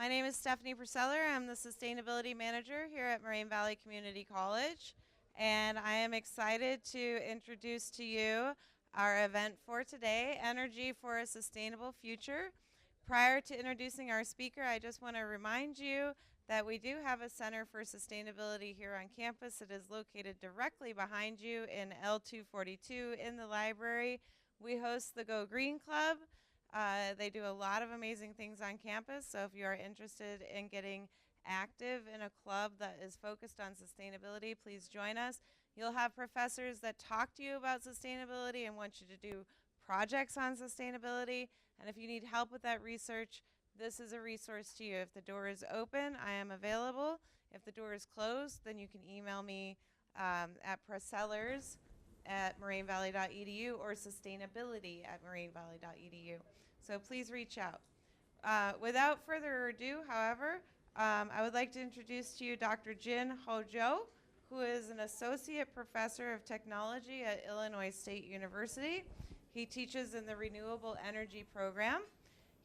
My name is Stephanie Purseller. I'm the Sustainability Manager here at Moraine Valley Community College, and I am excited to introduce to you our event for today, Energy for a Sustainable Future. Prior to introducing our speaker, I just want to remind you that we do have a Center for Sustainability here on campus. It is located directly behind you in L242 in the library. We host the Go Green Club. They do a lot of amazing things on campus, so if you are interested in getting active in a club that is focused on sustainability, please join us. You'll have professors that talk to you about sustainability and want you to do projects on sustainability, and if you need help with that research, this is a resource to you. If the door is open, I am available. If the door is closed, then you can email me at presellers@morainevalley.edu or sustainability@morainevalley.edu. So please reach out. Without further ado, however, I would like to introduce to you Dr. Jin Ho Jo, who is an associate professor of technology at Illinois State University. He teaches in the Renewable Energy program.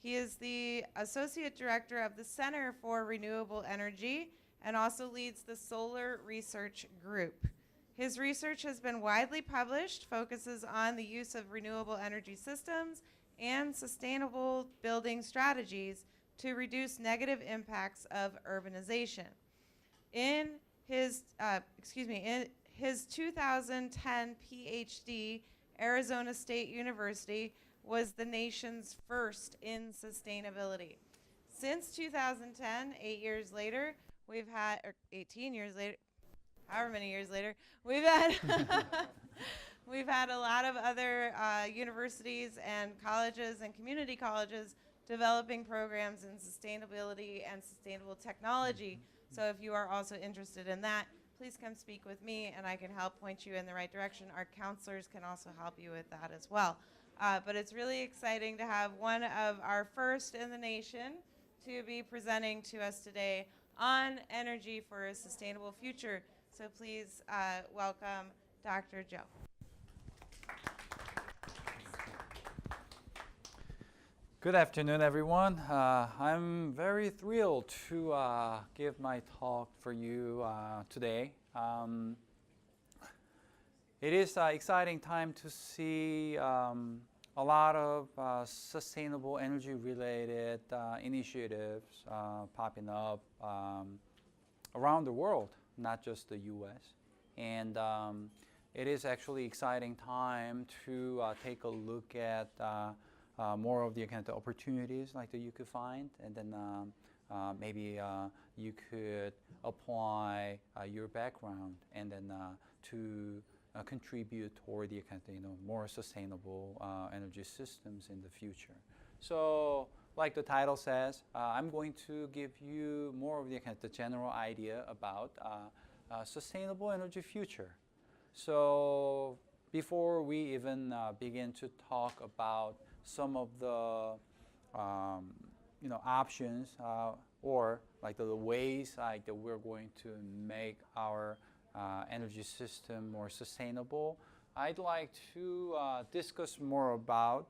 He is the associate director of the Center for Renewable Energy and also leads the Solar Research Group. His research has been widely published, focuses on the use of renewable energy systems and sustainable building strategies to reduce negative impacts of urbanization. In his 2010 Ph.D., Arizona State University was the nation's first in sustainability. Since 2010, 8 years later, we've had, or 18 years later, however many years later, we've had we've had a lot of other universities and colleges and community colleges developing programs in sustainability and sustainable technology. So if you are also interested in that, please come speak with me and I can help point you in the right direction. Our counselors can also help you with that as well. But it's really exciting to have one of our first in the nation to be presenting to us today on energy for a sustainable future. So please welcome Dr. Jo. Good afternoon, everyone. I'm very thrilled to give my talk for you today. It is an exciting time to see a lot of sustainable energy-related initiatives popping up around the world, not just the U.S. And it is actually exciting time to take a look at more of the kind of opportunities like that you could find, and then maybe you could apply your background and then to contribute toward the kind of more sustainable energy systems in the future. So, like the title says, I'm going to give you more of the kind of general idea about sustainable energy future. So, before we even begin to talk about some of the options or like the ways like that we're going to make our energy system more sustainable, I'd like to discuss more about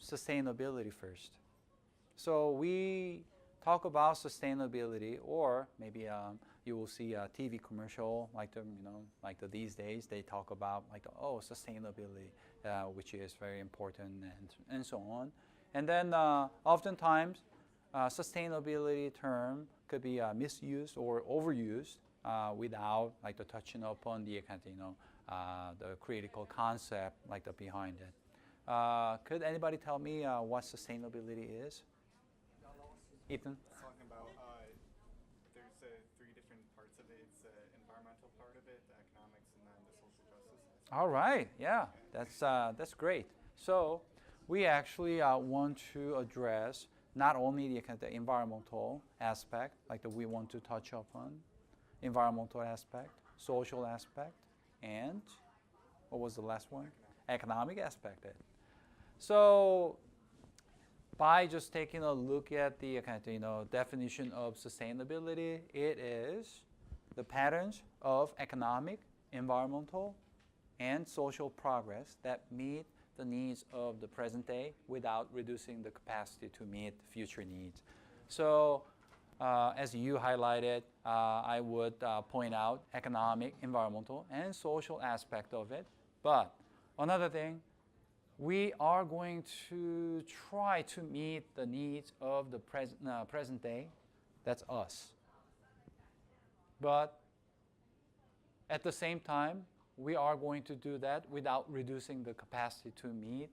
sustainability first. So we talk about sustainability, or maybe you will see a TV commercial like these days they talk about like sustainability, which is very important and so on. And then oftentimes sustainability term could be misused or overused without like the touching upon the the critical concept like the behind it. Could anybody tell me what sustainability is? Ethan? Talking about there's three different parts of it. It's the environmental part of it, the economics, and then the social justice. All right, yeah, that's great. So we actually want to address not only the kind of the environmental aspect, like that we want to touch upon, environmental aspect, social aspect, and what was the last one? Economic aspect. So by just taking a look at the kind of definition of sustainability, it is the patterns of economic, environmental, and social progress that meet the needs of the present day without reducing the capacity to meet future needs. So as you highlighted, I would point out economic, environmental, and social aspect of it. But another thing, we are going to try to meet the needs of the present day. That's us. But at the same time, we are going to do that without reducing the capacity to meet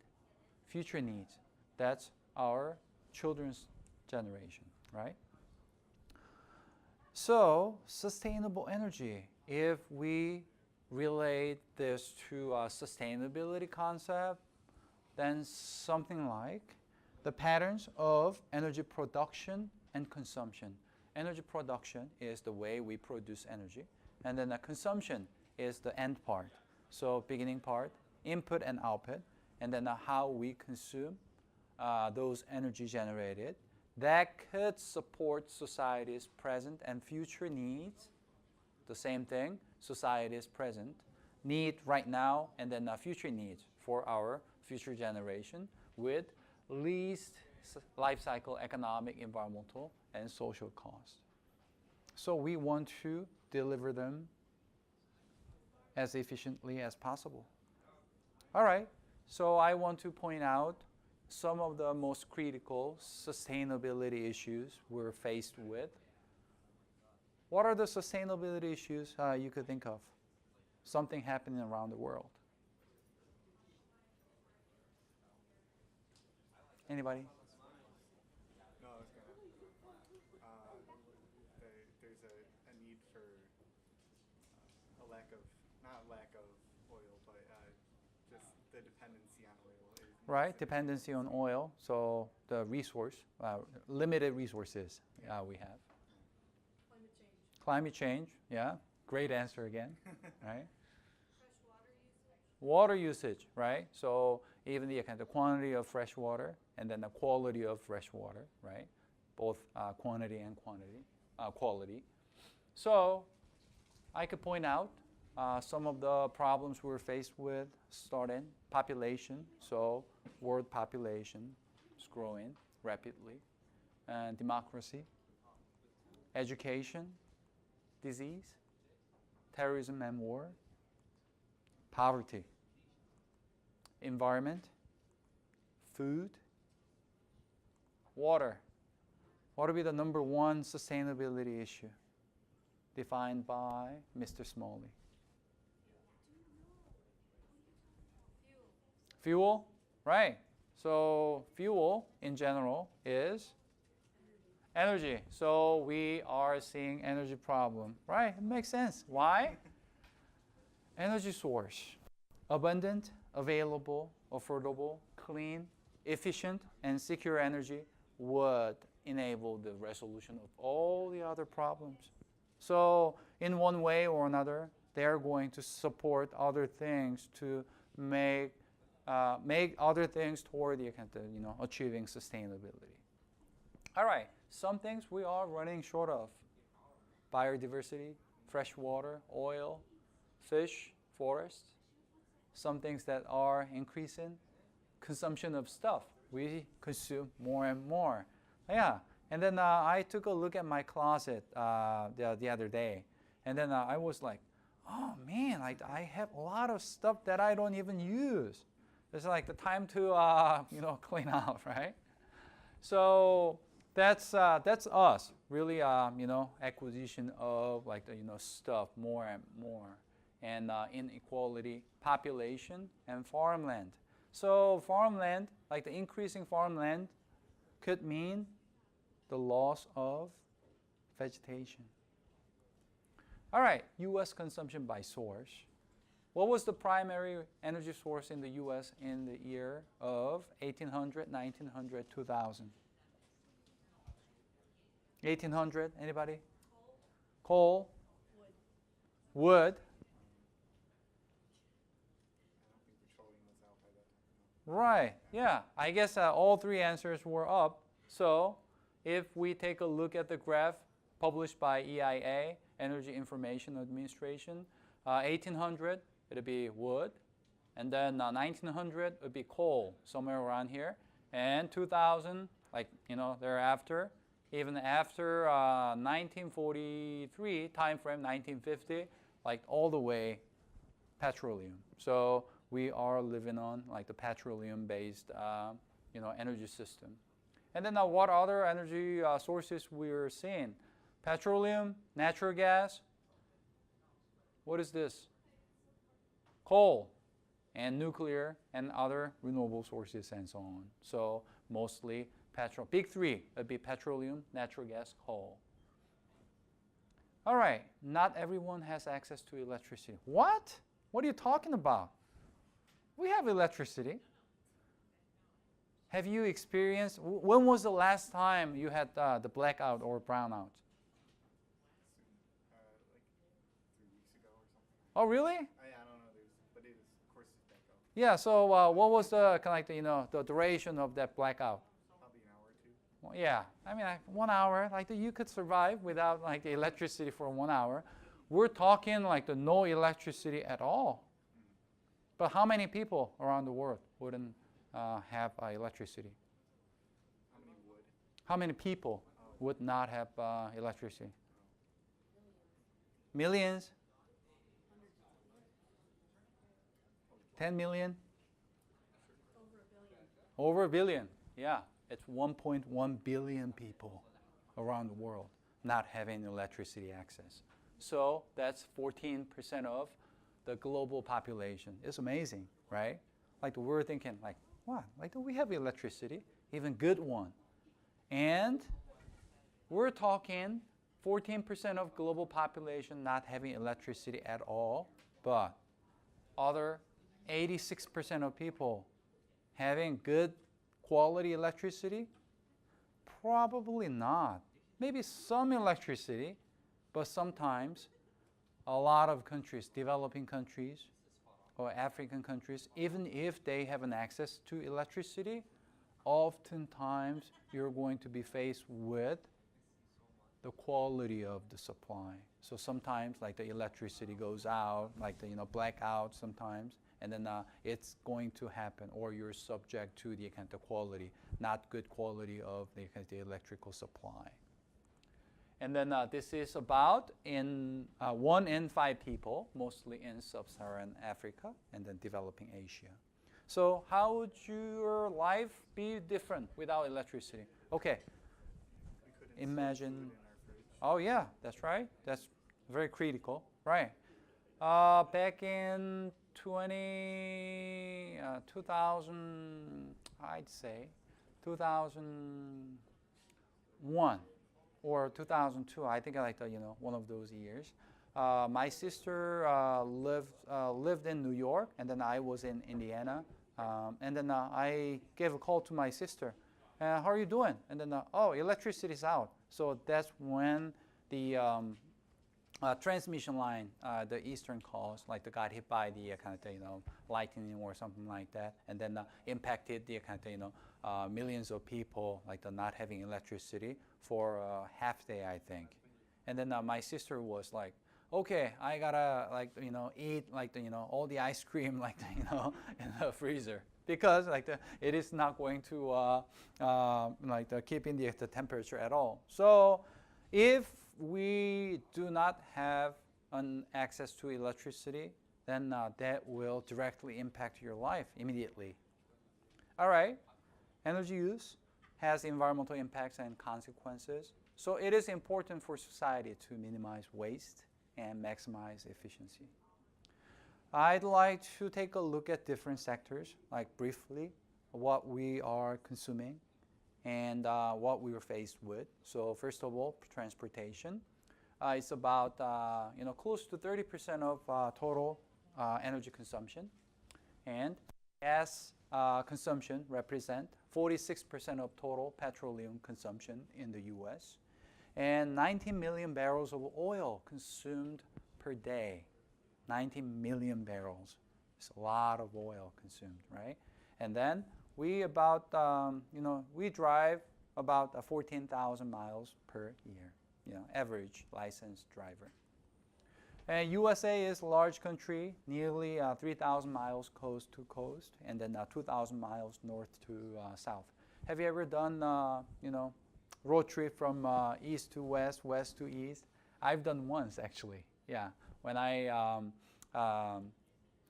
future needs. That's our children's generation, right? So, sustainable energy, if we relate this to a sustainability concept, then something like the patterns of energy production and consumption. Energy production is the way we produce energy, and then the consumption is the end part. So beginning part, input and output, and then how we consume those energy generated. That could support society's present and future needs. The same thing, society's present need right now, and then future needs for our future generation with least life cycle economic, environmental, and social costs. So we want to deliver them as efficiently as possible. All right, so I want to point out some of the most critical sustainability issues we're faced with. What are the sustainability issues you could think of? Something happening around the world. Anybody? No, I was gonna. There's a need for not lack of oil, but just the dependency on oil. Right, dependency on oil. So the resource, limited resources we have. Climate change. Climate change, yeah. Great answer again, right? Fresh water usage. Water usage, right? So even the quantity of fresh water and then the quality of fresh water, right? Both quantity and quality. So I could point out some of the problems we're faced with, starting population. So world population is growing rapidly. And democracy, education, disease, terrorism and war, poverty, environment, food, water. What would be the number one sustainability issue defined by Mr. Smalley? Fuel, right. So fuel in general is energy. So we are seeing energy problem, right? It makes sense. Why? Energy source, abundant, available, affordable, clean, efficient, and secure energy would enable the resolution of all the other problems. So in one way or another, they're going to support other things to make other things toward the achieving sustainability. All right, some things we are running short of: biodiversity, fresh water, oil, fish, forests. Some things that are increasing: consumption of stuff. We consume more and more. Yeah, and then I took a look at my closet the other day, and then I was like, oh man, I have a lot of stuff that I don't even use. It's like the time to clean out, right? So that's us really, acquisition of stuff more and more, and inequality, population, and farmland. So farmland, like the increasing farmland, could mean the loss of vegetation. All right, U.S. consumption by source. What was the primary energy source in the U.S. in the year of 1800, 1900, 2000? 1800, anybody? Coal. Wood. Right, yeah. I guess all three answers were up. So if we take a look at the graph published by EIA, Energy Information Administration, 1800, it'll be wood. And then 1900 would be coal, somewhere around here. And 2000, thereafter, even after 1943 time frame, 1950, like all the way petroleum. So we are living on like the petroleum-based, energy system. And then what other energy sources we're seeing? Petroleum, natural gas. What is this? Coal and nuclear and other renewable sources and so on. So mostly petrol. Big three would be petroleum, natural gas, coal. All right, not everyone has access to electricity. What? What are you talking about? We have electricity. Have you experienced, when was the last time you had the blackout or brownout? Like 3 weeks ago or something. Oh, really? I don't know, but it is, of course, it's back up. Yeah, so what was the kind of like the duration of that blackout? Probably an hour or two. Well, yeah, I mean like 1 hour, like you could survive without like the electricity for 1 hour. We're talking like the no electricity at all. But how many people around the world wouldn't have electricity? How many would? How many people would not have electricity? Millions? 10 million? Over a billion. Yeah, it's 1.1 billion people around the world not having electricity access. So that's 14% of the global population. It's amazing, right? Like we're thinking like, wow, like we have electricity, even good one. And we're talking 14% of global population not having electricity at all, but other 86% of people having good quality electricity? Probably not. Maybe some electricity, but sometimes a lot of countries, developing countries or African countries, even if they have an access to electricity, oftentimes you're going to be faced with the quality of the supply. So sometimes like the electricity goes out, like the blackout sometimes, and then it's going to happen, or you're subject to the kind of quality, not good quality of the electrical supply. And then this is about in 1 in 5 people, mostly in sub-Saharan Africa and then developing Asia. So how would your life be different without electricity? Okay, We couldn't imagine. store food in our fridge. Oh yeah, that's right. That's very critical, right? Back in 2000, I'd say 2001 or 2002. I think I like one of those years. My sister lived in New York, and then I was in Indiana. And then I gave a call to my sister. How are you doing? And then, electricity's out. So that's when the transmission line, the eastern coast, like got hit by the lightning or something like that, and then impacted the millions of people, like not having electricity for half day, I think. And then my sister was like, okay, I gotta eat all the ice cream in the freezer, because it is not going to keeping the temperature at all. So if we do not have an access to electricity, then that will directly impact your life immediately. All right, energy use has environmental impacts and consequences. So it is important for society to minimize waste and maximize efficiency. I'd like to take a look at different sectors, like briefly, what we are consuming and what we were faced with. So first of all, transportation. It's about close to 30% of total energy consumption, and gas consumption represent 46% of total petroleum consumption in the U.S. and 19 million barrels of oil consumed per day. 19 million barrels. It's a lot of oil consumed, right? And then we we drive about 14,000 miles per year, average licensed driver. And USA is a large country, nearly 3,000 miles coast to coast, and then 2,000 miles north to south. Have you ever done, road trip from east to west, west to east. I've done once actually. Yeah, when I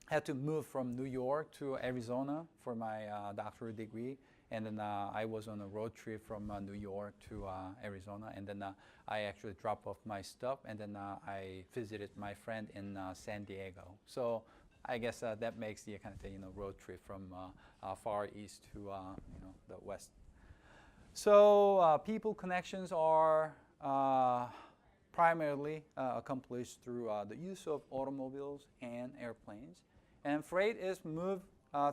had to move from New York to Arizona for my doctoral degree, and then I was on a road trip from New York to Arizona, and then I actually dropped off my stuff, and then I visited my friend in San Diego. So I guess that makes the kind of road trip from far east to the west. So people connections are primarily accomplished through the use of automobiles and airplanes. And freight is moved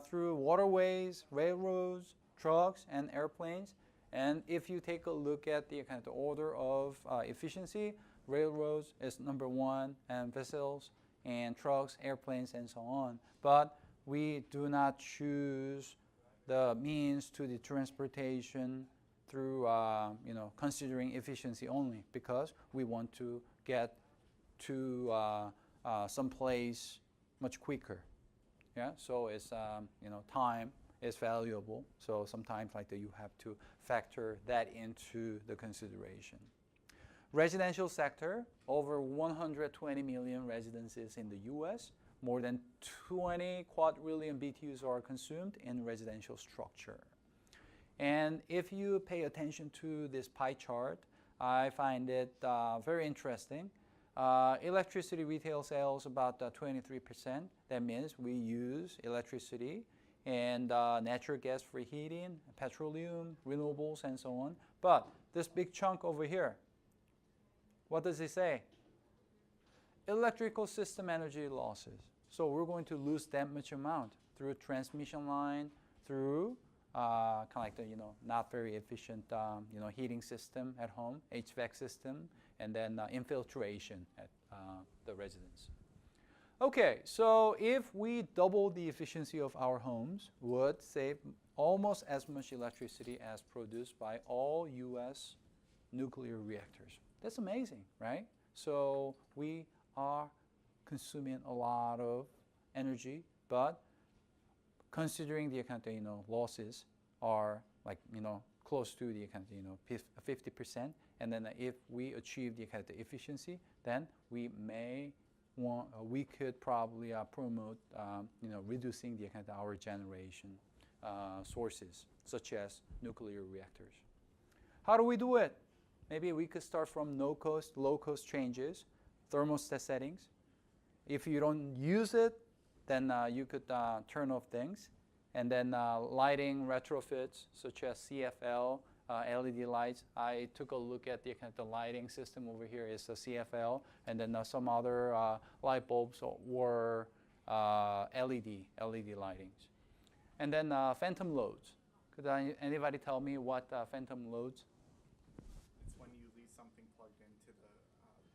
through waterways, railroads, trucks, and airplanes. And if you take a look at the kind of order of efficiency, railroads is number one, and vessels, and trucks, airplanes, and so on. But we do not choose the means to the transportation through considering efficiency only, because we want to get to some place much quicker. Yeah, so it's time is valuable. So sometimes you have to factor that into the consideration. Residential sector, over 120 million residences in the U.S. More than 20 quadrillion BTUs are consumed in residential structure. And if you pay attention to this pie chart, I find it very interesting. Electricity retail sales about 23%. That means we use electricity and natural gas for heating, petroleum, renewables, and so on. But this big chunk over here, what does it say? Electrical system energy losses. So we're going to lose that much amount through transmission line, through kind of like the not very efficient heating system at home, HVAC system, and then infiltration at the residence. Okay, so if we double the efficiency of our homes, would save almost as much electricity as produced by all U.S. nuclear reactors. That's amazing, right? So we are consuming a lot of energy, but considering the account losses are close to the account 50%, and then if we achieve the account efficiency, then we could probably promote reducing the account our generation sources, such as nuclear reactors. How do we do it? Maybe we could start from no-cost, low-cost changes, thermostat settings. If you don't use it, then you could turn off things. And then lighting retrofits, such as CFL, LED lights. I took a look at the lighting system over here is a CFL, and then some other light bulbs were LED lightings. And then phantom loads. Could anybody tell me what phantom loads? It's when you leave something plugged into the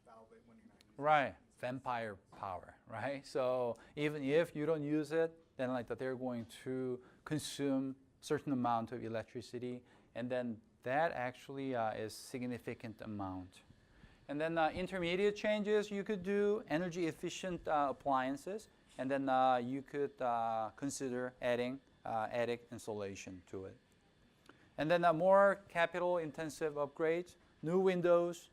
valve when you're not using it. Right, vampire power, right? So even if you don't use it, then they're going to consume certain amount of electricity, and then that actually is significant amount. And then intermediate changes, you could do energy efficient appliances, and then you could consider adding attic insulation to it. And then more capital intensive upgrades, new windows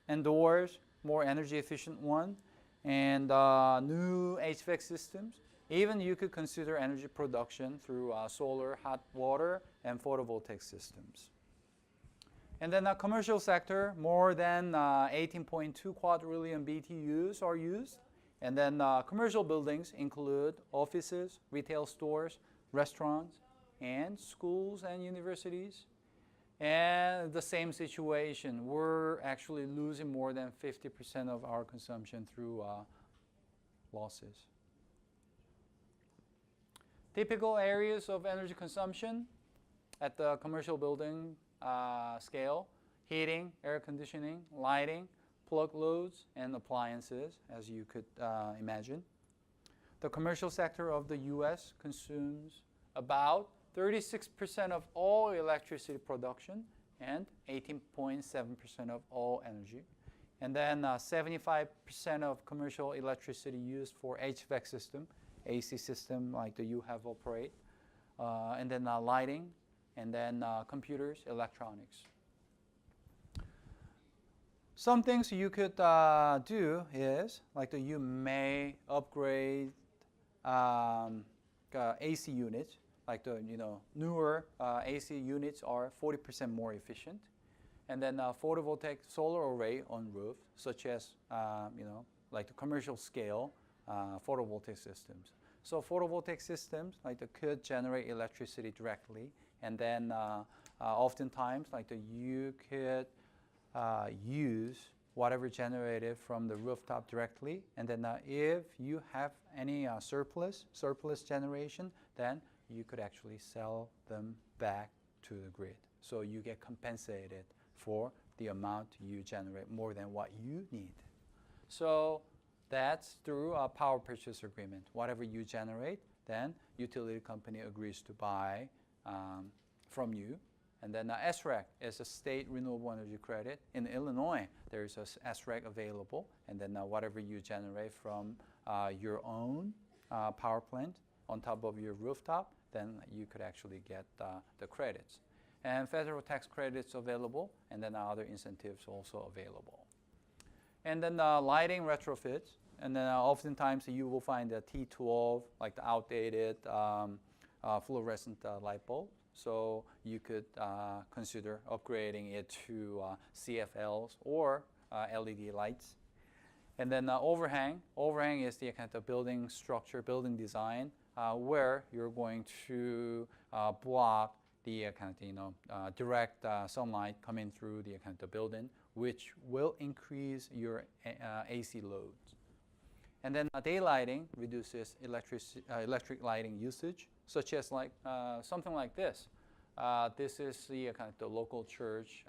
and doors, more energy efficient one, and new HVAC systems. Even you could consider energy production through solar, hot water, and photovoltaic systems. And then the commercial sector, more than 18.2 quadrillion BTUs are used. And then commercial buildings include offices, retail stores, restaurants, and schools and universities. And the same situation, we're actually losing more than 50% of our consumption through losses. Typical areas of energy consumption at the commercial building scale: heating, air conditioning, lighting, plug loads, and appliances, as you could imagine. The commercial sector of the U.S. consumes about 36% of all electricity production and 18.7% of all energy. And then 75% of commercial electricity used for HVAC system, AC system like you have operate, and then lighting, and then computers, electronics. Some things you could do is you may upgrade AC units. Like the newer AC units are 40% more efficient, and then photovoltaic solar array on roof, such as like the commercial scale photovoltaic systems. So photovoltaic systems could generate electricity directly, and then oftentimes you could use whatever generated from the rooftop directly, and then if you have any surplus generation, then you could actually sell them back to the grid. So you get compensated for the amount you generate more than what you need. So that's through a power purchase agreement. Whatever you generate, then utility company agrees to buy from you. And then SREC is a state renewable energy credit. In Illinois, there is a SREC available. And then whatever you generate from your own power plant on top of your rooftop, then you could actually get the credits. And federal tax credits available, and then other incentives also available. And then lighting retrofits. And then oftentimes you will find the T12, like the outdated fluorescent light bulb. So you could consider upgrading it to CFLs or LED lights. And then overhang. Overhang is the kind of building structure, building design, where you're going to block the direct sunlight coming through the the building, which will increase your AC loads. And then daylighting reduces electric lighting usage, such as something like this. This is the the local church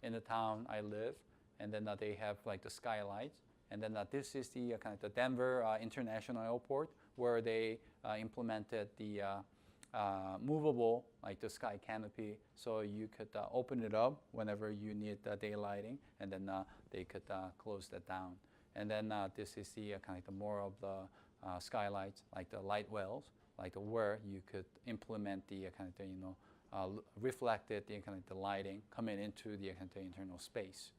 in the town I live, and then they have the skylights. And then this is the the Denver International Airport, where they implemented the movable the sky canopy, so you could open it up whenever you need daylighting, and then they could close that down. And then this is the more of the skylights, like the light wells, where you could implement the reflected the lighting coming into the internal space.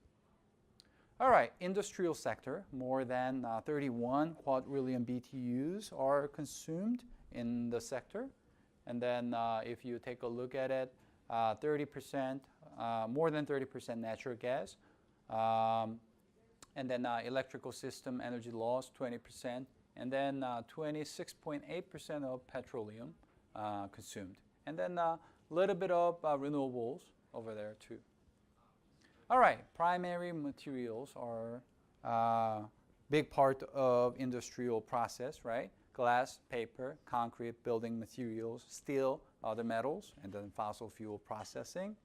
All right, industrial sector, more than 31 quadrillion BTUs are consumed in the sector. And then if you take a look at it, 30%, more than 30% natural gas. And then electrical system energy loss, 20%. And then 26.8% of petroleum consumed. And then a little bit of renewables over there too. All right, primary materials are a big part of industrial process, right? Glass, paper, concrete, building materials, steel, other metals, and then fossil fuel processing.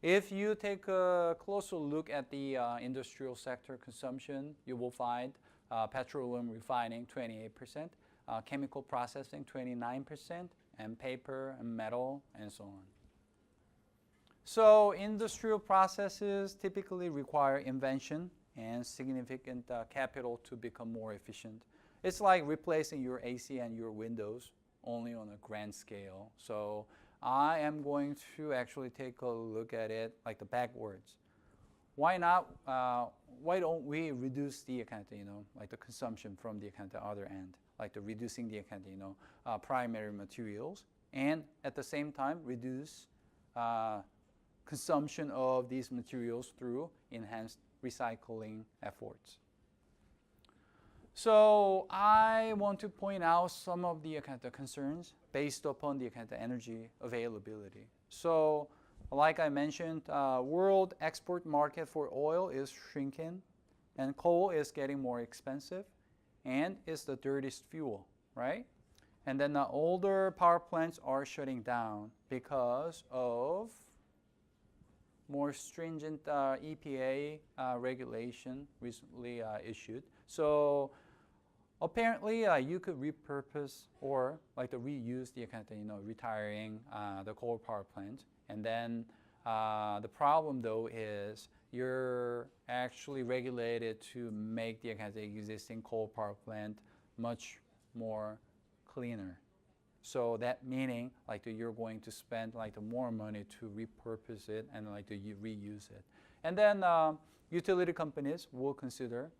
If you take a closer look at the industrial sector consumption, you will find petroleum refining 28%, chemical processing 29%, and paper and metal, and so on. So industrial processes typically require invention and significant capital to become more efficient. It's like replacing your AC and your windows, only on a grand scale. So I am going to actually take a look at it the backwards. Why not? Why don't we reduce the the consumption from the other end, the reducing the primary materials, and at the same time reduce consumption of these materials through enhanced recycling efforts. So I want to point out some of the concerns based upon the energy availability. So like I mentioned, world export market for oil is shrinking, and coal is getting more expensive, and it's the dirtiest fuel, right? And then the older power plants are shutting down because of more stringent EPA regulation recently issued. So apparently, you could repurpose or reuse the retiring the coal power plant. And then the problem though is you're actually regulated to make the existing coal power plant much more cleaner. So that meaning like you're going to spend like more money to repurpose it and like to reuse it. And then utility companies will consider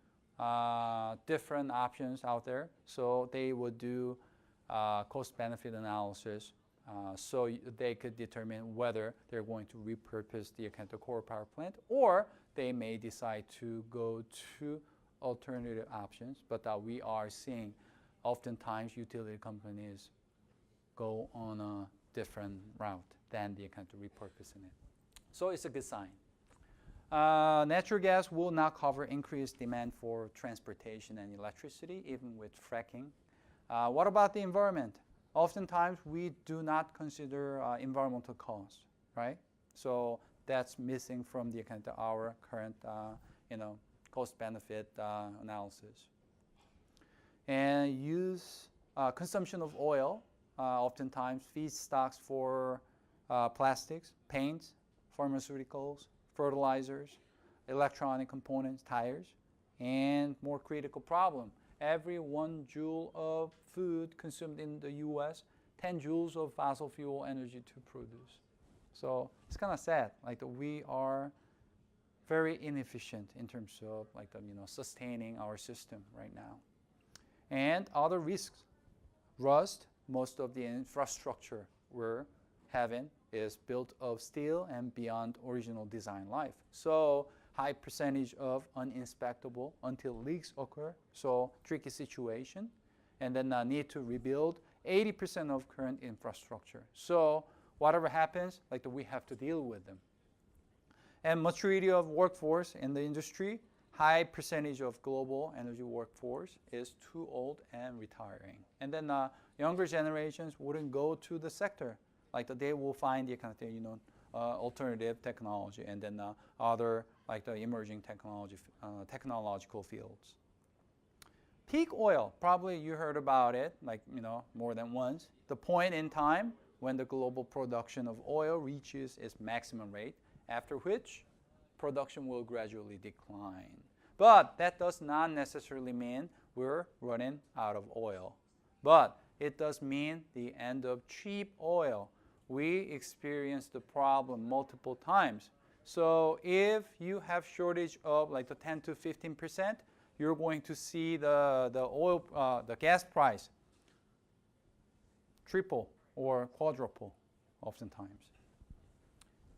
different options out there. So they would do cost-benefit analysis so they could determine whether they're going to repurpose the coal power plant, or they may decide to go to alternative options. But we are seeing oftentimes utility companies go on a different route than the repurposing it. So it's a good sign. Natural gas will not cover increased demand for transportation and electricity, even with fracking. What about the environment? Oftentimes, we do not consider environmental costs, right? So that's missing from the our current, cost-benefit analysis. And consumption of oil, oftentimes feedstocks for plastics, paints, pharmaceuticals, fertilizers, electronic components, tires, and more critical problem. Every 1 joule of food consumed in the U.S., 10 joules of fossil fuel energy to produce. So it's kind of sad. Like we are very inefficient in terms of sustaining our system right now. And other risks, rust. Most of the infrastructure we're having is built of steel and beyond original design life. So high percentage of uninspectable until leaks occur. So tricky situation. And then need to rebuild 80% of current infrastructure. So whatever happens, we have to deal with them. And maturity of workforce in the industry, high percentage of global energy workforce is too old and retiring. And then younger generations wouldn't go to the sector. They will find the alternative technology and then other the emerging technological fields. Peak oil, probably you heard about it more than once. The point in time when the global production of oil reaches its maximum rate, after which production will gradually decline. But that does not necessarily mean we're running out of oil. But it does mean the end of cheap oil. We experienced the problem multiple times. So if you have shortage of the 10 to 15%, you're going to see the gas price triple or quadruple oftentimes.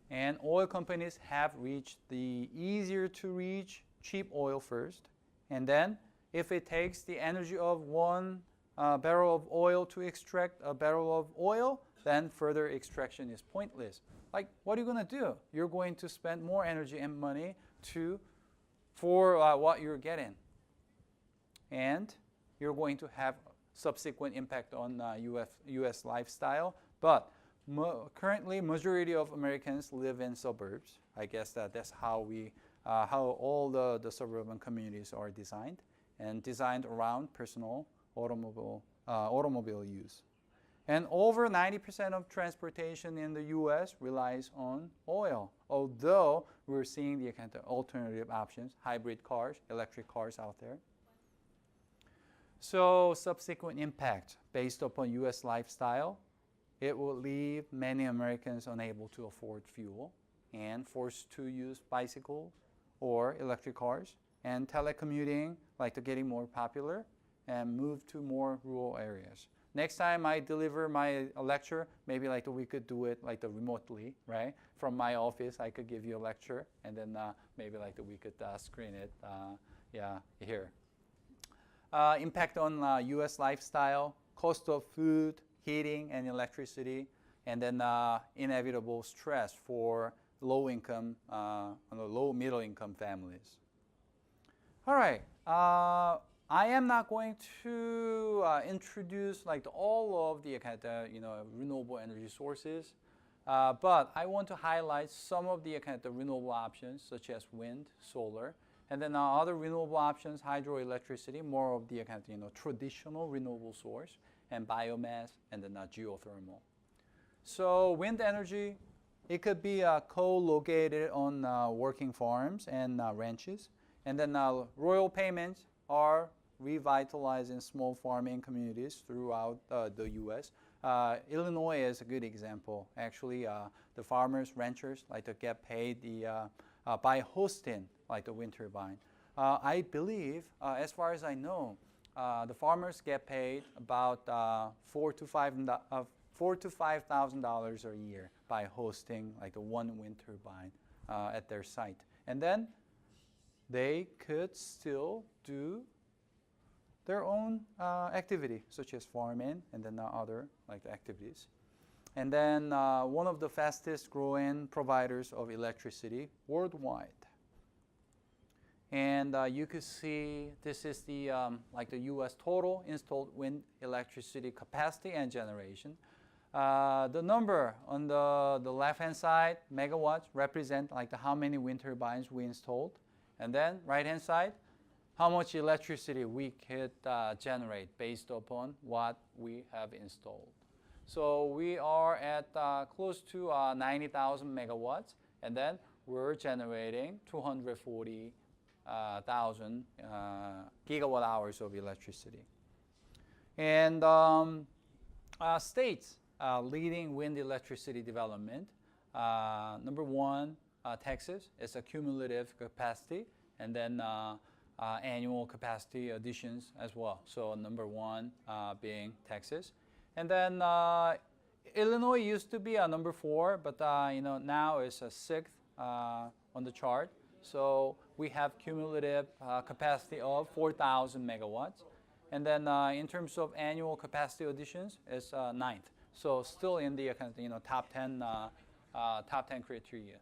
And oil companies have reached the easier to reach cheap oil first. And then if it takes the energy of 1 barrel of oil to extract a barrel of oil, then further extraction is pointless. What are you going to do? You're going to spend more energy and money for what you're getting. And you're going to have subsequent impact on U.S. lifestyle. But currently, majority of Americans live in suburbs. I guess that's how how all the suburban communities are designed, and designed around personal automobile use. And over 90% of transportation in the U.S. relies on oil, although we're seeing the alternative options, hybrid cars, electric cars out there. So subsequent impact based upon U.S. lifestyle, it will leave many Americans unable to afford fuel and forced to use bicycles or electric cars, and telecommuting getting more popular and move to more rural areas. Next time I deliver my lecture, maybe we could do it remotely, right? From my office, I could give you a lecture, and then maybe we could screen it, here. Impact on U.S. lifestyle, cost of food, heating, and electricity, and then inevitable stress for low-income, low-middle-income families. All right. I am not going to introduce all of the renewable energy sources, but I want to highlight some of the renewable options such as wind, solar, and then other renewable options, hydroelectricity, more of the traditional renewable source, and biomass, and then geothermal. So wind energy, it could be co-located on working farms and ranches, and then royal payments are revitalizing small farming communities throughout the U.S. Illinois is a good example. Actually, the farmers, ranchers like to get paid by hosting like the wind turbine. I believe, as far as I know, the farmers get paid about $4,000 to $5,000 a year by hosting like the one wind turbine at their site, and then they could still do their own activity, such as farming and then other like activities. And then one of the fastest growing providers of electricity worldwide. And you could see this is the like the U.S. total installed wind electricity capacity and generation. The number on the left-hand side, megawatts, represent like how many wind turbines we installed. And then right-hand side, how much electricity we could generate based upon what we have installed. So we are at close to 90,000 megawatts, and then we're generating 240,000 gigawatt hours of electricity. And states leading wind electricity development. Number one, Texas is a cumulative capacity, and then annual capacity additions as well. So number one being Texas. And then Illinois used to be number 4, but now it's a 6th on the chart. So we have cumulative capacity of 4,000 megawatts. And then in terms of annual capacity additions, it's 9th. So still in the top 10 criteria.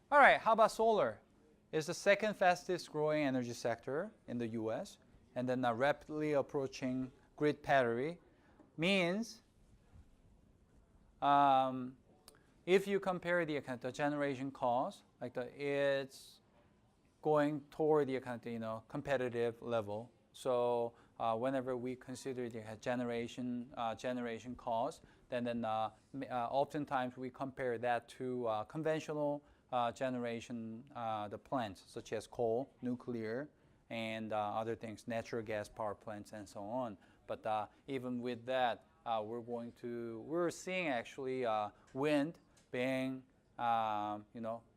All right, how about solar? It's the second fastest growing energy sector in the U.S. and then rapidly approaching grid parity. Means if you compare the generation cost, like it's going toward the competitive level. So whenever we consider the generation cost, then oftentimes we compare that to conventional generation, the plants such as coal, nuclear, and other things, natural gas power plants, and so on. But even with that, we're seeing actually wind being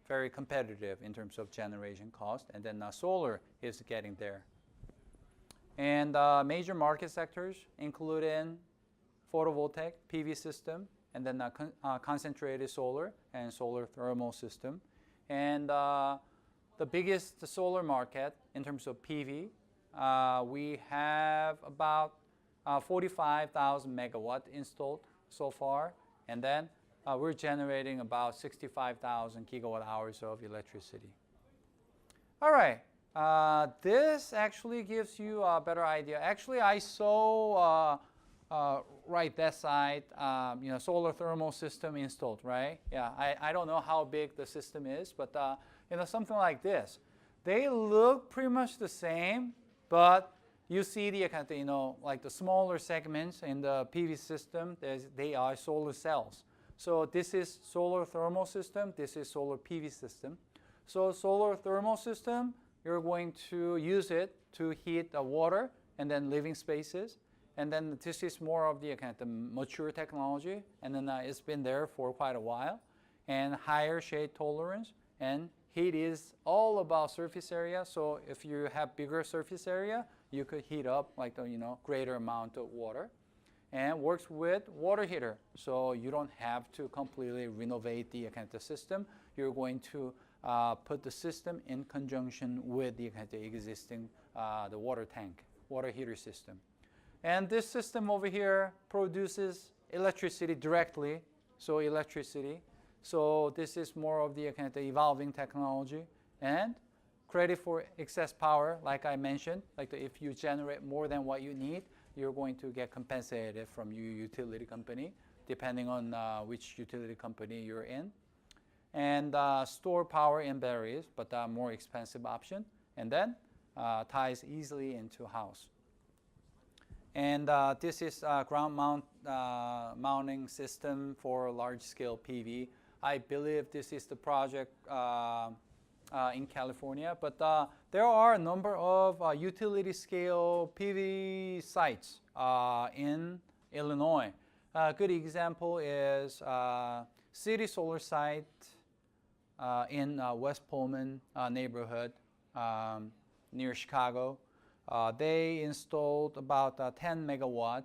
very competitive in terms of generation cost, and then solar is getting there. And major market sectors including photovoltaic, PV system, and then concentrated solar and solar thermal system. And the biggest solar market in terms of PV, we have about 45,000 megawatt installed so far, and then we're generating about 65,000 gigawatt hours of electricity. All right, this actually gives you a better idea. Actually, I saw right that side, solar thermal system installed, right? Yeah, I don't know how big the system is, but something like this. They look pretty much the same, but you see the like the smaller segments in the PV system. They are solar cells. So this is solar thermal system. This is solar PV system. So solar thermal system, you're going to use it to heat the water and then living spaces. And then this is more of the mature technology, and then it's been there for quite a while. And higher shade tolerance, and heat is all about surface area. So if you have bigger surface area, you could heat up like the greater amount of water, and works with water heater. So you don't have to completely renovate the system. You're going to put the system in conjunction with the existing the water tank, water heater system. And this system over here produces electricity directly. So electricity. So this is more of the evolving technology. And credit for excess power, like I mentioned, like if you generate more than what you need, you're going to get compensated from your utility company, depending on which utility company you're in. And store power in batteries, but more expensive option. And then ties easily into house. And this is ground mounting system for large-scale PV. I believe this is the project in California, but there are a number of utility-scale PV sites in Illinois. A good example is City Solar Site in West Pullman neighborhood near Chicago. They installed about 10 megawatt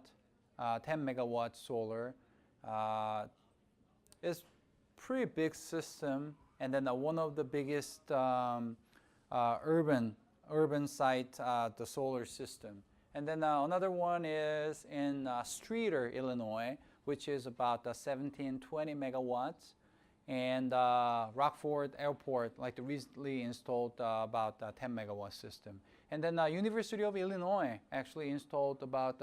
solar. It's pretty big system, and then one of the biggest urban site, the solar system. And then another one is in Streator, Illinois, which is about 17-20 megawatts. And Rockford Airport, like the recently installed about 10 megawatt system. And then University of Illinois actually installed about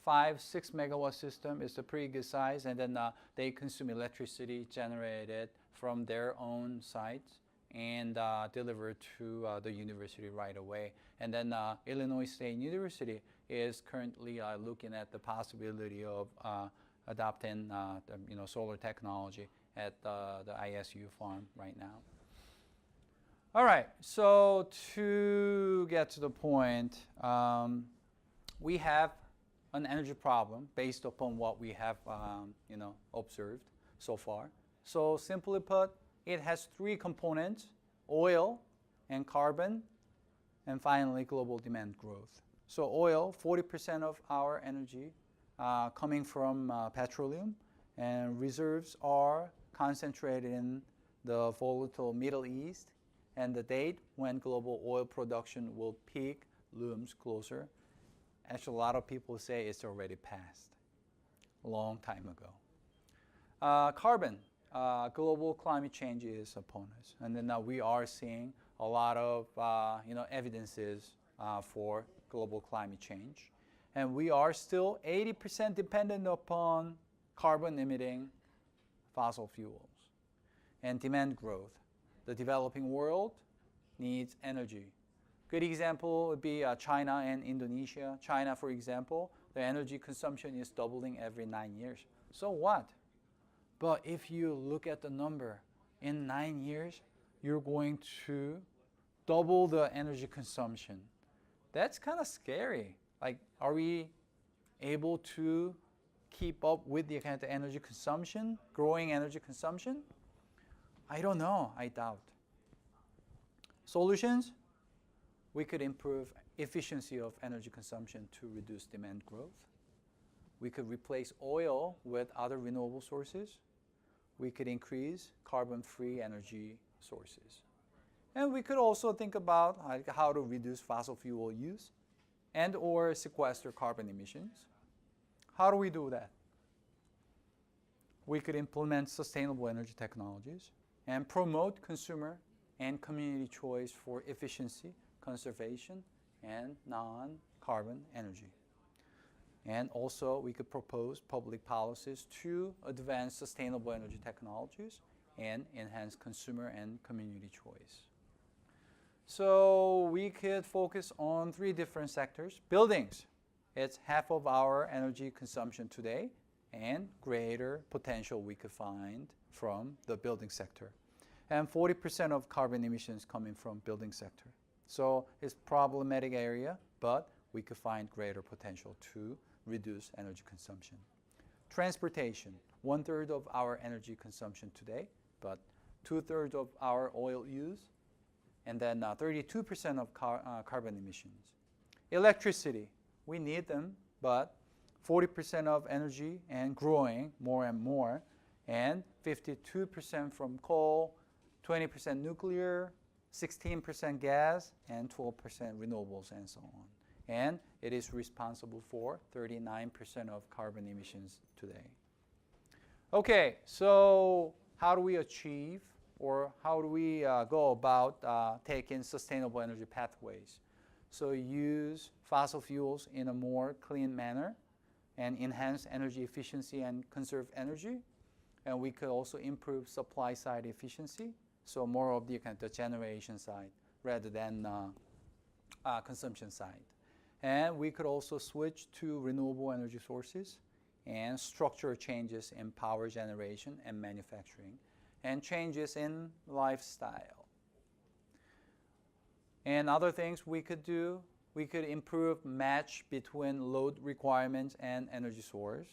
5-6 megawatt system. It's a pretty good size, and then they consume electricity generated from their own sites and delivered to the university right away. And then Illinois State University is currently looking at the possibility of adopting solar technology at the ISU farm right now. All right, so to get to the point, we have an energy problem based upon what we have observed so far. So simply put, it has three components: oil and carbon, and finally global demand growth. So oil, 40% of our energy coming from petroleum, and reserves are concentrated in the volatile Middle East, and the date when global oil production will peak looms closer. Actually, a lot of people say it's already passed a long time ago. Carbon, global climate change is upon us, and then now we are seeing a lot of evidences for global climate change, and we are still 80% dependent upon carbon-emitting fossil fuels. And demand growth. The developing world needs energy. Good example would be China and Indonesia. China, for example, the energy consumption is doubling every 9 years. So what? But if you look at the number, in 9 years, you're going to double the energy consumption. That's kind of scary. Like, are we able to keep up with the kind of energy consumption, growing energy consumption? I don't know, I doubt. Solutions? We could improve efficiency of energy consumption to reduce demand growth. We could replace oil with other renewable sources. We could increase carbon-free energy sources. And we could also think about how to reduce fossil fuel use and or sequester carbon emissions. How do we do that? We could implement sustainable energy technologies and promote consumer and community choice for efficiency, conservation, and non-carbon energy. And also, we could propose public policies to advance sustainable energy technologies and enhance consumer and community choice. So we could focus on 3 different sectors. Buildings, it's half of our energy consumption today, and greater potential we could find from the building sector. And 40% of carbon emissions coming from building sector. So it's problematic area, but we could find greater potential to reduce energy consumption. Transportation, 1/3 of our energy consumption today, but 2/3 of our oil use, and then 32% of carbon emissions. Electricity, we need them, but 40% of energy and growing more and more, and 52% from coal, 20% nuclear, 16% gas, and 12% renewables, and so on. And it is responsible for 39% of carbon emissions today. Okay, so how do we achieve, or how do we go about taking sustainable energy pathways? So use fossil fuels in a more clean manner and enhance energy efficiency and conserve energy. And we could also improve supply side efficiency, so more of the generation side rather than consumption side. And we could also switch to renewable energy sources and structural changes in power generation and manufacturing, and changes in lifestyle. And other things we could do, we could improve match between load requirements and energy source,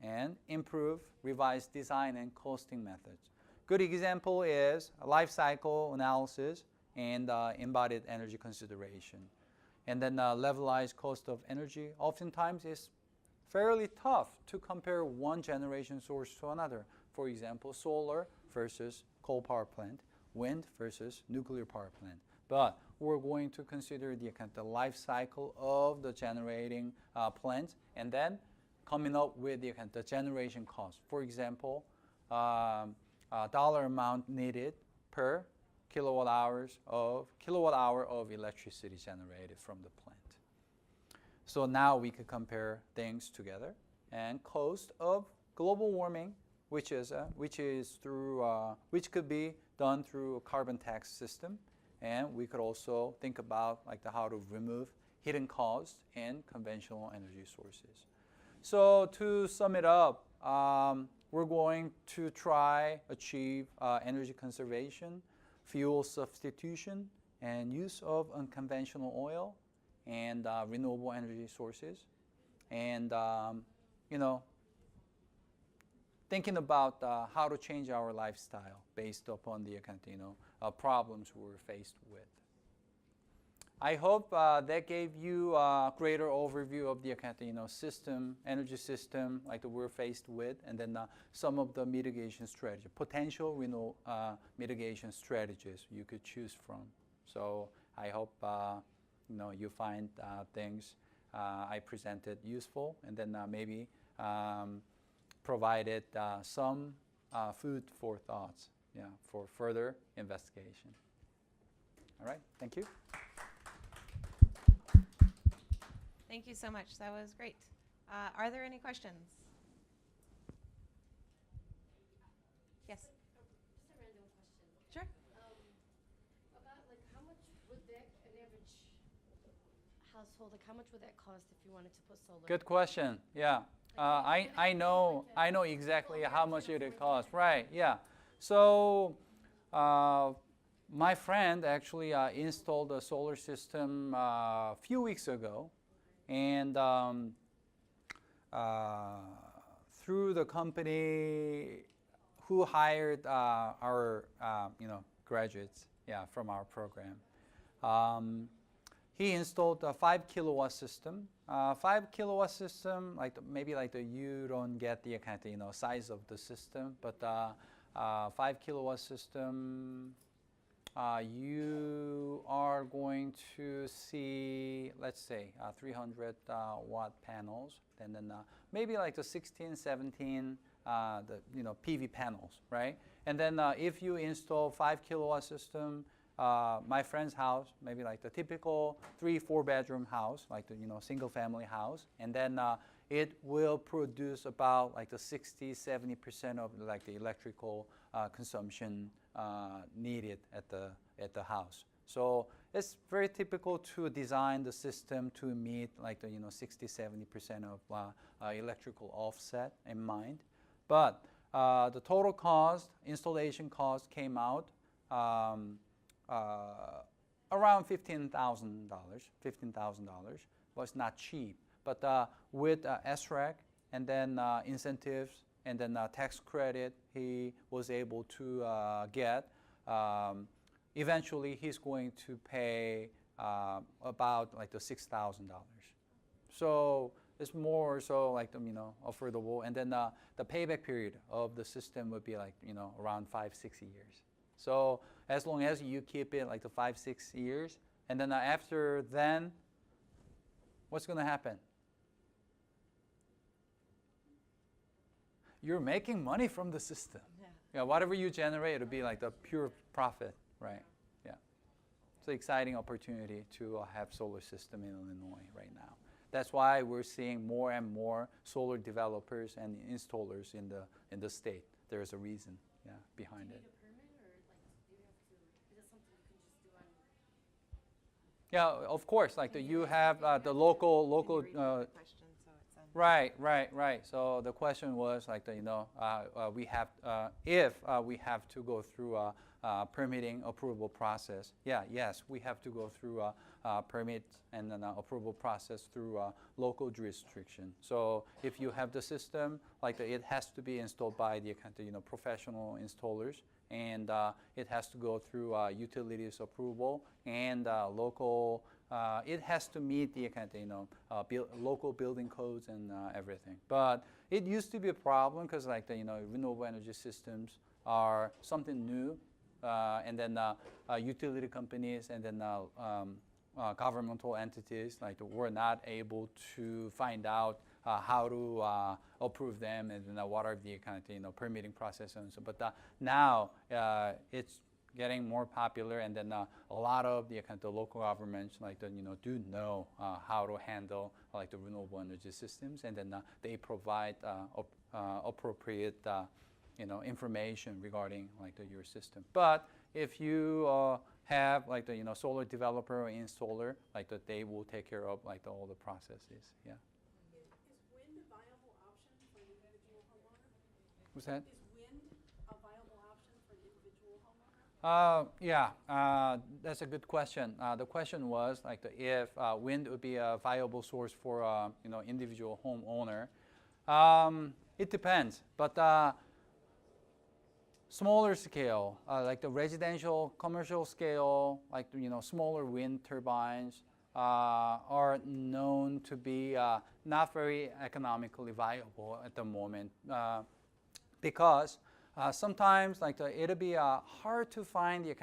and improve revised design and costing methods. Good example is life cycle analysis and embodied energy consideration. And then levelized cost of energy oftentimes is fairly tough to compare one generation source to another. For example, solar versus coal power plant, wind versus nuclear power plant. But we're going to consider the life cycle of the generating plant and then coming up with the generation cost. For example, dollar amount needed per kilowatt hour of electricity generated from the plant. So now we could compare things together, and cost of global warming, which could be done through a carbon tax system, and we could also think about how to remove hidden costs in conventional energy sources. So to sum it up, we're going to try achieve energy conservation, fuel substitution, and use of unconventional oil and renewable energy sources, and thinking about how to change our lifestyle based upon the problems we're faced with. I hope that gave you a greater overview of the energy system that we're faced with, and then some of the mitigation strategies, potential mitigation strategies you could choose from. So I hope you find things I presented useful, and then maybe provided some food for thoughts, for further investigation. All right, thank you. Thank you so much. That was great. Are there any questions? Yes. Just a random question. Sure. About how much would that, an average household, how much would that cost if you wanted to put solar? Good question. Yeah. I know exactly how much it would cost. Right. Yeah. So my friend actually installed a solar system a few weeks ago, and through the company who hired our graduates, from our program. He installed a 5 kilowatt system. 5 kilowatt system, you don't get the size of the system, but 5 kilowatt system, you are going to see, let's say, 300 watt panels, and then maybe the 16, 17 PV panels, right? And then if you install 5 kilowatt system, my friend's house, maybe the typical 3-4 bedroom house, single family house, and then it will produce about the 60-70% of the electrical consumption needed at the house. So it's very typical to design the system to meet 60-70% of electrical offset in mind. But the total cost, installation cost, came out around $15,000. Well, it's not cheap, but with SREC and then incentives and then tax credit, he was able to get. Eventually, he's going to pay about the $6,000. So it's more so affordable, and then the payback period of the system would be around 5-6 years. So as long as you keep it the 5-6 years, and then after then, what's going to happen? You're making money from the system. Yeah, whatever you generate, it'll be the pure profit, right? Yeah. It's an exciting opportunity to have solar system in Illinois right now. That's why we're seeing more and more solar developers and installers in the state. There's a reason, behind it. Yeah, of course. You have the local. Right. So the question was like, we have if we have to go through a permitting approval process. Yes, we have to go through a permit and then approval process through local jurisdiction. So if you have the system, like it has to be installed by the professional installers, and it has to go through utilities approval and local. It has to meet the local building codes and everything. But it used to be a problem because renewable energy systems are something new, and then utility companies and then governmental entities were not able to find out how to approve them and then what are the permitting process and so. But now it's getting more popular, and then a lot of the local governments do know how to handle the renewable energy systems, and then they provide appropriate information regarding your system. But if you have solar developer or installer, they will take care of all the processes. Yeah. Is wind a viable option for an individual homeowner? What's that? Is wind a viable option for an individual homeowner? That's a good question. The question was if wind would be a viable source for individual homeowner. It depends, but smaller scale, like the residential, commercial scale, smaller wind turbines are known to be not very economically viable at the moment because sometimes it'll be hard to find the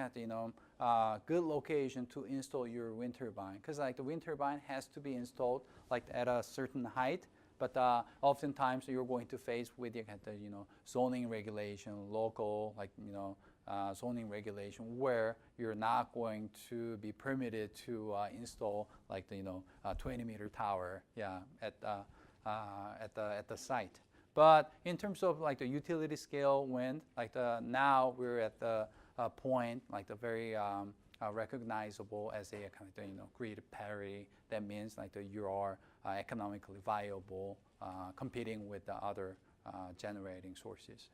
good location to install your wind turbine because the wind turbine has to be installed at a certain height. But oftentimes you're going to face with the zoning regulation, local zoning regulation, where you're not going to be permitted to install 20-meter tower, at the site. But in terms of the utility scale wind, now we're at the point the very recognizable as a grid parity. That means you are economically viable, competing with the other generating sources.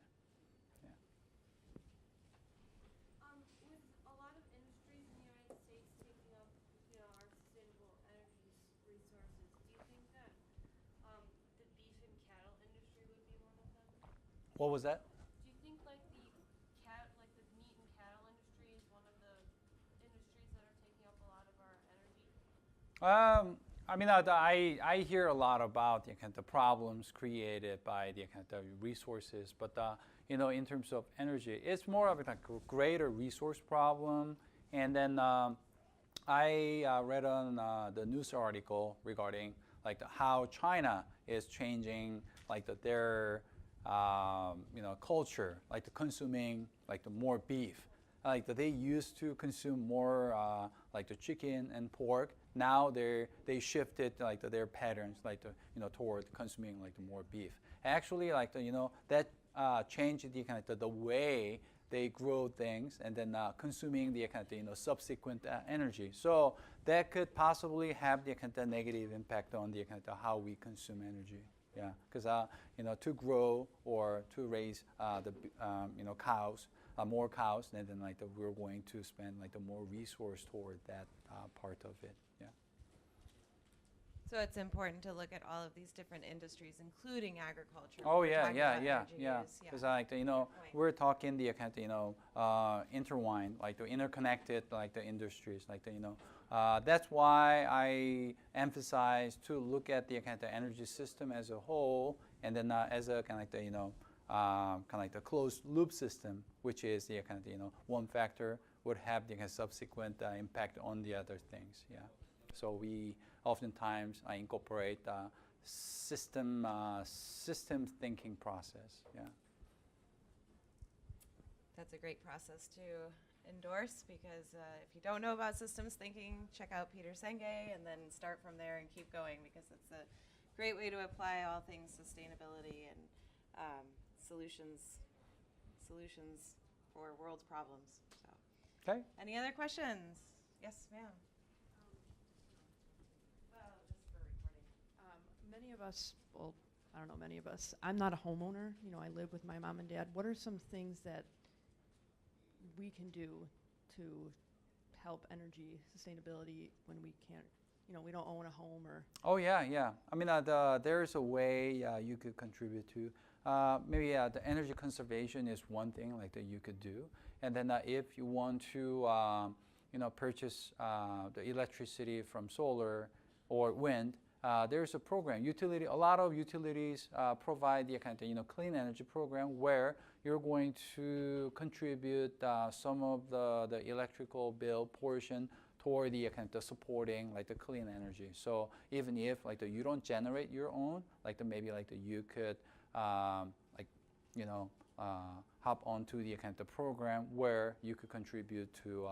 With a lot of industries in the United States taking up, our sustainable energy resources, do you think that the beef and cattle industry would be one of them? What was that? Do you think the meat and cattle industry is one of the industries that are taking up a lot of our energy? I hear a lot about the problems created by the resources, but in terms of energy, it's more of a greater resource problem. And then I read on the news article regarding how China is changing their culture, consuming more beef. They used to consume more the chicken and pork. Now they shifted their patterns toward consuming more beef. Actually, that changed the way they grow things and then consuming the subsequent energy. So that could possibly have the negative impact on the how we consume energy. Yeah, because to grow or to raise the cows. More cows, and then we're going to spend more resource toward that part of it. Yeah. So it's important to look at all of these different industries, including agriculture. Oh when we're yeah, talking yeah, about yeah, energy yeah. use. Because Good point. we're talking the intertwined, the interconnected, the industries, that's why I emphasize to look at the energy system as a whole, and then as a the closed loop system, which is the one factor would have the subsequent impact on the other things. Yeah. So we oftentimes incorporate system thinking process. Yeah. That's a great process to endorse because if you don't know about systems thinking, check out Peter Senge and then start from there and keep going because it's a great way to apply all things sustainability and solutions for world's problems. So, Okay. any other questions? Yes, ma'am. Well, just for recording. many of us, well, I don't know, many of us, I'm not a homeowner, you know, I live with my mom and dad. What are some things that we can do to help energy sustainability when we can't, you know, we don't own a home or? Oh yeah, yeah. I mean, there's a way you could contribute to. Maybe the energy conservation is one thing like that you could do. And then if you want to, purchase the electricity from solar or wind, there's a program. A lot of utilities provide the kind of clean energy program where you're going to contribute some of the electrical bill portion toward the kind of supporting like the clean energy. So even if you don't generate your own, maybe you could hop onto the kind of program where you could contribute to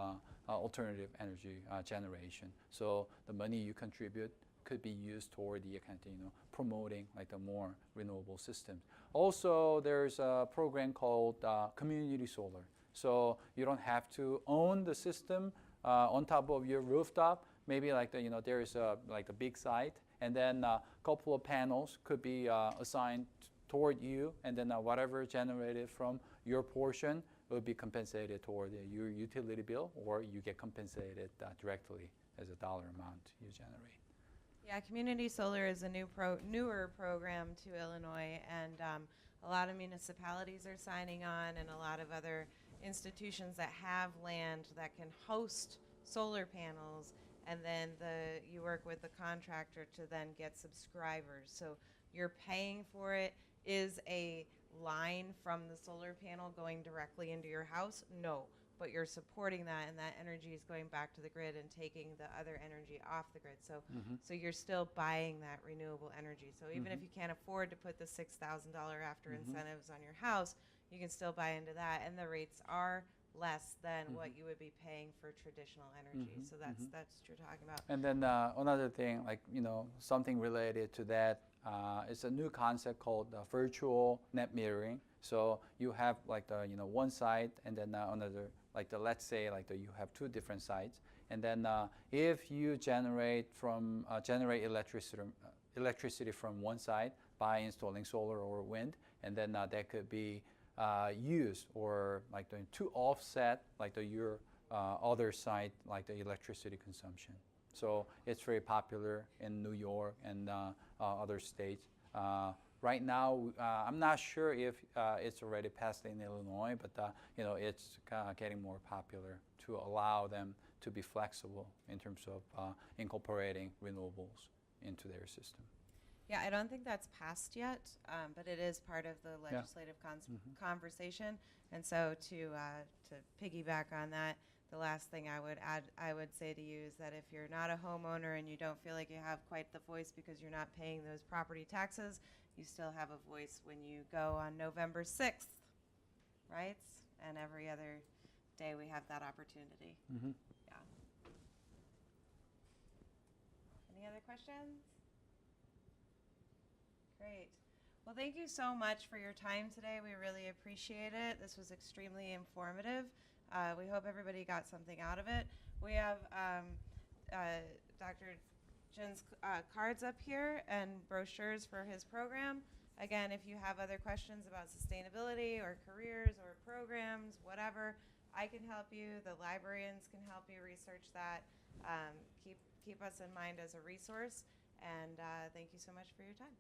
alternative energy generation. So the money you contribute could be used toward the kind of promoting the more renewable systems. Also, there's a program called community solar. So you don't have to own the system on top of your rooftop. Maybe there is a big site, and then a couple of panels could be assigned toward you, and then whatever generated from your portion will be compensated toward your utility bill, or you get compensated directly as a dollar amount you generate. Yeah, community solar is a newer program to Illinois, and a lot of municipalities are signing on, and a lot of other institutions that have land that can host solar panels, and then you work with the contractor to then get subscribers. So you're paying for it. Is a line from the solar panel going directly into your house? No, but you're supporting that, and that energy is going back to the grid and taking the other energy off the grid. So, so you're still buying that renewable energy. So even if you can't afford to put the $6,000 after incentives on your house, you can still buy into that, and the rates are less than what you would be paying for traditional energy. So that's what you're talking about. And then another thing, something related to that, it's a new concept called virtual net metering. So you have one site, and then another, let's say you have two different sites, and then if you generate electricity from one site by installing solar or wind, and then that could be used or to offset your other site the electricity consumption. So it's very popular in New York and other states. Right now, I'm not sure if it's already passed in Illinois, but it's getting more popular to allow them to be flexible in terms of incorporating renewables into their system. Yeah, I don't think that's passed yet, but it is part of the legislative conversation. And so to piggyback on that, the last thing I would say to you is that if you're not a homeowner and you don't feel like you have quite the voice because you're not paying those property taxes, you still have a voice when you go on November 6th, right? And every other day we have that opportunity. Yeah. Any other questions? Great. Well, thank you so much for your time today. We really appreciate it. This was extremely informative. We hope everybody got something out of it. We have Dr. Jin's cards up here and brochures for his program. Again, if you have other questions about sustainability or careers or programs, whatever, I can help you. The librarians can help you research that. Keep us in mind as a resource. And thank you so much for your time.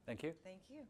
Thank you. Thank you.